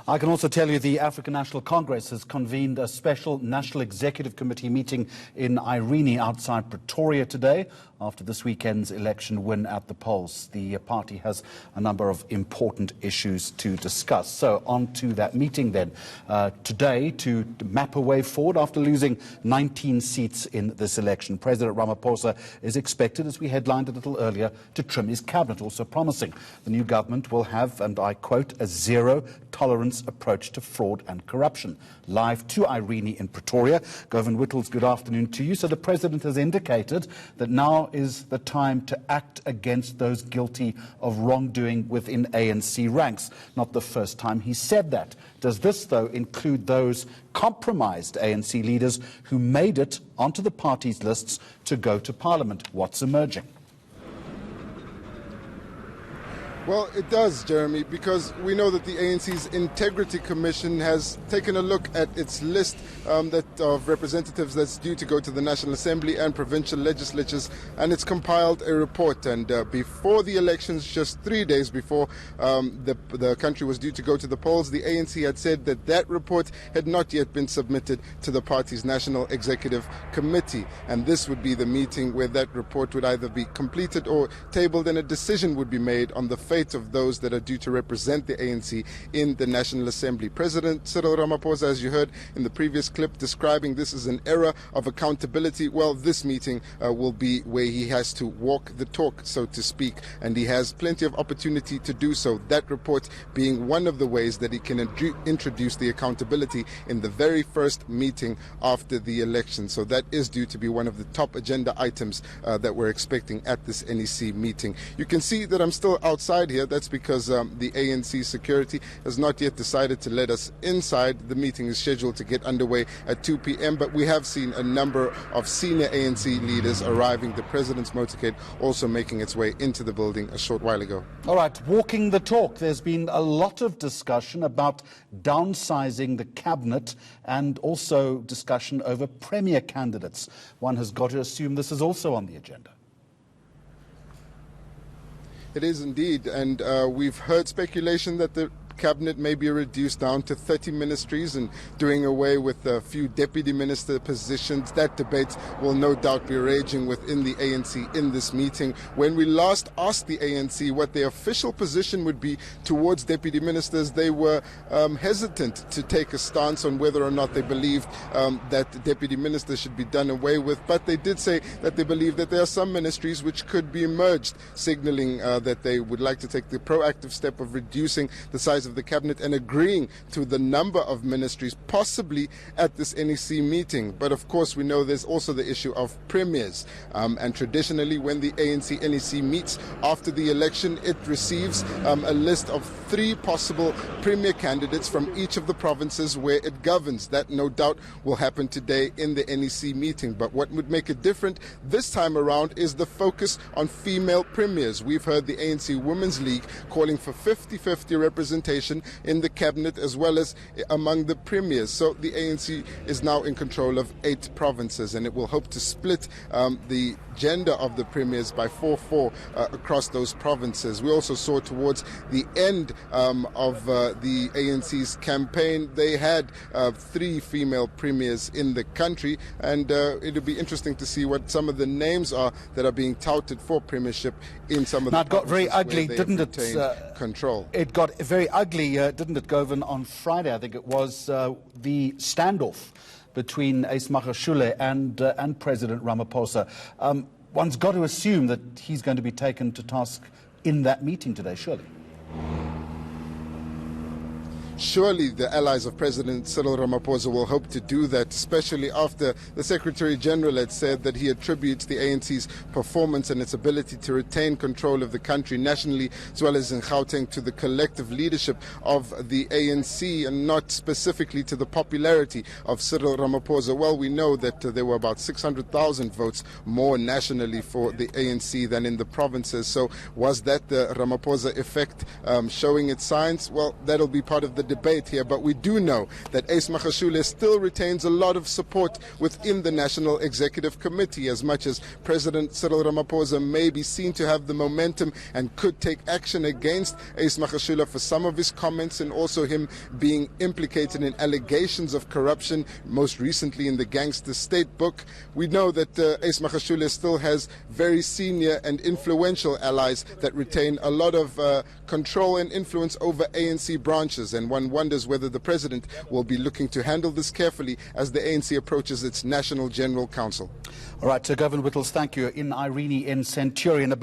I can also tell you the African National Congress has convened a special National Executive Committee meeting in Irene outside Pretoria today after this weekend's election win at the polls. The party has a number of important issues to discuss. So on to that meeting then today to map a way forward after losing 19 seats in this election. President Ramaphosa is expected, as we headlined a little earlier, to trim his cabinet, also promising the new government will have, and I quote, a zero-tolerance approach to fraud and corruption. Live to Irene in Pretoria. Govan Whittles, good afternoon to you. So the President has indicated that now is the time to act against those guilty of wrongdoing within ANC ranks. Not the first time he said that. Does this, though, include those compromised ANC leaders who made it onto the party's lists to go to Parliament? What's emerging? Well, it does, Jeremy, because we know that the ANC's Integrity Commission has taken a look at its list of representatives that's due to go to the National Assembly and provincial legislatures, and it's compiled a report. And before the elections, just 3 days before the country was due to go to the polls, the ANC had said that that report had not yet been submitted to the party's National Executive Committee. And this would be the meeting where that report would either be completed or tabled, and a decision would be made on the fate of those that are due to represent the ANC in the National Assembly. President Cyril Ramaphosa, as you heard in the previous clip, describing this as an era of accountability. Well, this meeting will be where he has to walk the talk, so to speak, and he has plenty of opportunity to do so. That report being one of the ways that he can introduce the accountability in the very first meeting after the election. So that is due to be one of the top agenda items that we're expecting at this NEC meeting. You can see that I'm still outside here. That's because the ANC security has not yet decided to let us inside. The meeting is scheduled to get underway at 2 p.m. But we have seen a number of senior ANC leaders arriving. The President's motorcade also making its way into the building a short while ago. All right, walking the talk. There's been a lot of discussion about downsizing the cabinet and also discussion over premier candidates. One has got to assume this is also on the agenda. It is indeed, and we've heard speculation that the cabinet may be reduced down to 30 ministries and doing away with a few deputy minister positions. That debate will no doubt be raging within the ANC in this meeting. When we last asked the ANC what their official position would be towards deputy ministers, they were hesitant to take a stance on whether or not they believed that deputy ministers should be done away with, but they did say that they believe that there are some ministries which could be merged, signaling that they would like to take the proactive step of reducing the size of the cabinet and agreeing to the number of ministries possibly at this NEC meeting. But of course we know there's also the issue of premiers, and traditionally when the ANC NEC meets after the election, it receives a list of 3 possible premier candidates from each of the provinces where it governs. That no doubt will happen today in the NEC meeting. But what would make it different this time around is the focus on female premiers. We've heard the ANC Women's League calling for 50-50 representation in the cabinet as well as among the premiers. So the ANC is now in control of 8 provinces, and it will hope to split the gender of the premiers by 4-4 across those provinces. We also saw towards the end of the ANC's campaign, they had 3 female premiers in the country, and it'll be interesting to see what some of the names are that are being touted for premiership in some of the provinces. Now, it got very ugly, didn't it? Control. It got very ugly, didn't it, Govan, on Friday? I think it was the standoff between Ace Magashule and President Ramaphosa. One's got to assume that he's going to be taken to task in that meeting today, surely. Surely the allies of President Cyril Ramaphosa will hope to do that, especially after the Secretary General had said that he attributes the ANC's performance and its ability to retain control of the country nationally as well as in Gauteng to the collective leadership of the ANC and not specifically to the popularity of Cyril Ramaphosa. Well, we know that there were about 600,000 votes more nationally for the ANC than in the provinces. So was that the Ramaphosa effect showing its signs? Well, that'll be part of the debate here, but we do know that Ace Magashule still retains a lot of support within the National Executive Committee, as much as President Cyril Ramaphosa may be seen to have the momentum and could take action against Ace Magashule for some of his comments, and also him being implicated in allegations of corruption, most recently in the Gangster State book. We know that Ace Magashule still has very senior and influential allies that retain a lot of control and influence over ANC branches, and one wonders whether the president will be looking to handle this carefully as the ANC approaches its National General Council. All right, Governor Whittles, thank you. In Irene in Centurion.